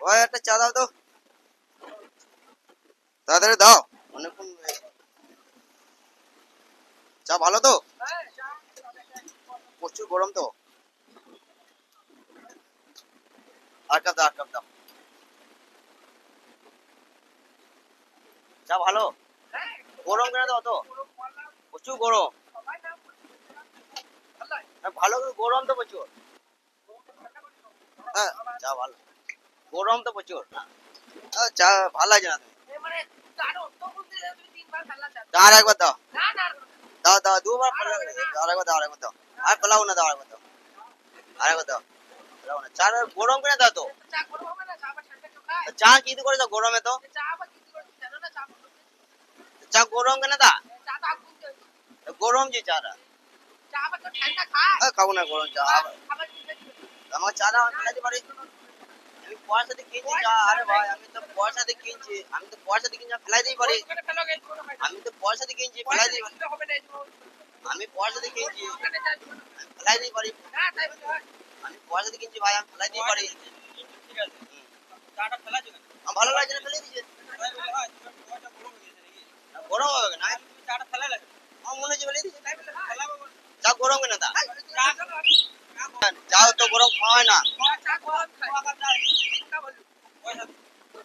ওই একটা চা দাও তো, তাড়াতাড়ি দাও। অনেকক্ষণ চা ভালো তো? প্রচুর গরম তো। আর কাপ দাও, আর কাপ দাও। চা ভালো? গরম কেন দাও তো? প্রচুর গরম। ভালো গরম তো প্রচুর। হ্যাঁ চা ভালো, গরম তো প্রচুর। চা ভালো লাগছে না। আর একবার দাও, দাও দাও, দুবার আর একবার দাও, আর একবার দাও। আর পেলাও না, দাও আর একবার দাও, আর একবার দাও। পেলাও না, চা গরম করে দাও তো। চা কি করে দাও গরমে তো? চা গরম কেন দা? গরম যে চাটা। খাবো না গরম চা। আমার চা দাও, আমি খেতে পারি। আমি পয়সা দিয়ে কিনছি চা। আরে ভাই আমি তো পয়সা দিয়ে কিনছি, আমি তো পয়সা দিয়ে কিনছি, ফেলাই দিই পারি। আমি তো পয়সা দিয়ে কিনছি, ফেলাই দিই। আমি পয়সা দিয়ে কিনছি, আমি ফেলাই দিই পারি। আমি পয়সা দিয়ে কিনছি ভাই, আমি ফেলাই দিই পারি। ঠিক আছে, চাটা ফেলাই দিবেন। আমার ভালো লাগছে না, ফেলে দিয়েছে। গরম হবে না, চাটা ফেলাই লাগে। আমার মনে হচ্ছে ফেলে দিয়েছে। চা গরম কেন দা? চাও তো গরম খাওয়া হয় না।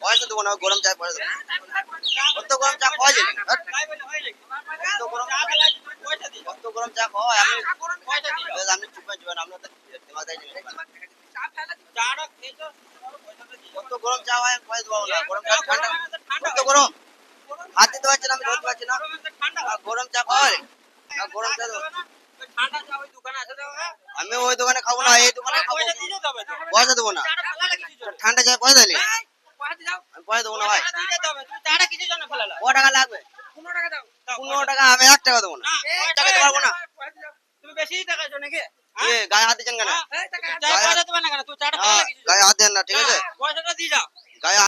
পয়সা দেবো না, গরম চায় পয়সা দেবো। কত গরম চা খাওয়া যায়? কত গরম চা খাওয়া হয়? আপনি চুপেন চুপেন, আপনার তো দিমাগ দেয় কত গরম চা হয়, আমি পয়সা দেবো না। গরম চা ঠান্ডা, কত গরম হাত দিতে পারছি না, আমি ধরতে পারছি না। গরম চা খাওয়া হয়? গরম চা দেবো। আমি ওই দোকানে খাবো না, এই দোকানে খাবো। পয়সা দেবো না, ঠান্ডা চায় পয়সা দিলে। আমি পয়সা দেবো না ভাই। ক টাকা লাগবে? 15 টাকা। আমি 1 টাকা দেবো না, টাকা দিতে পারবো না। গায়ে হাত দিচ্ছেন কেন? গায়ে হাত দেন না, ঠিক আছে? গায়ে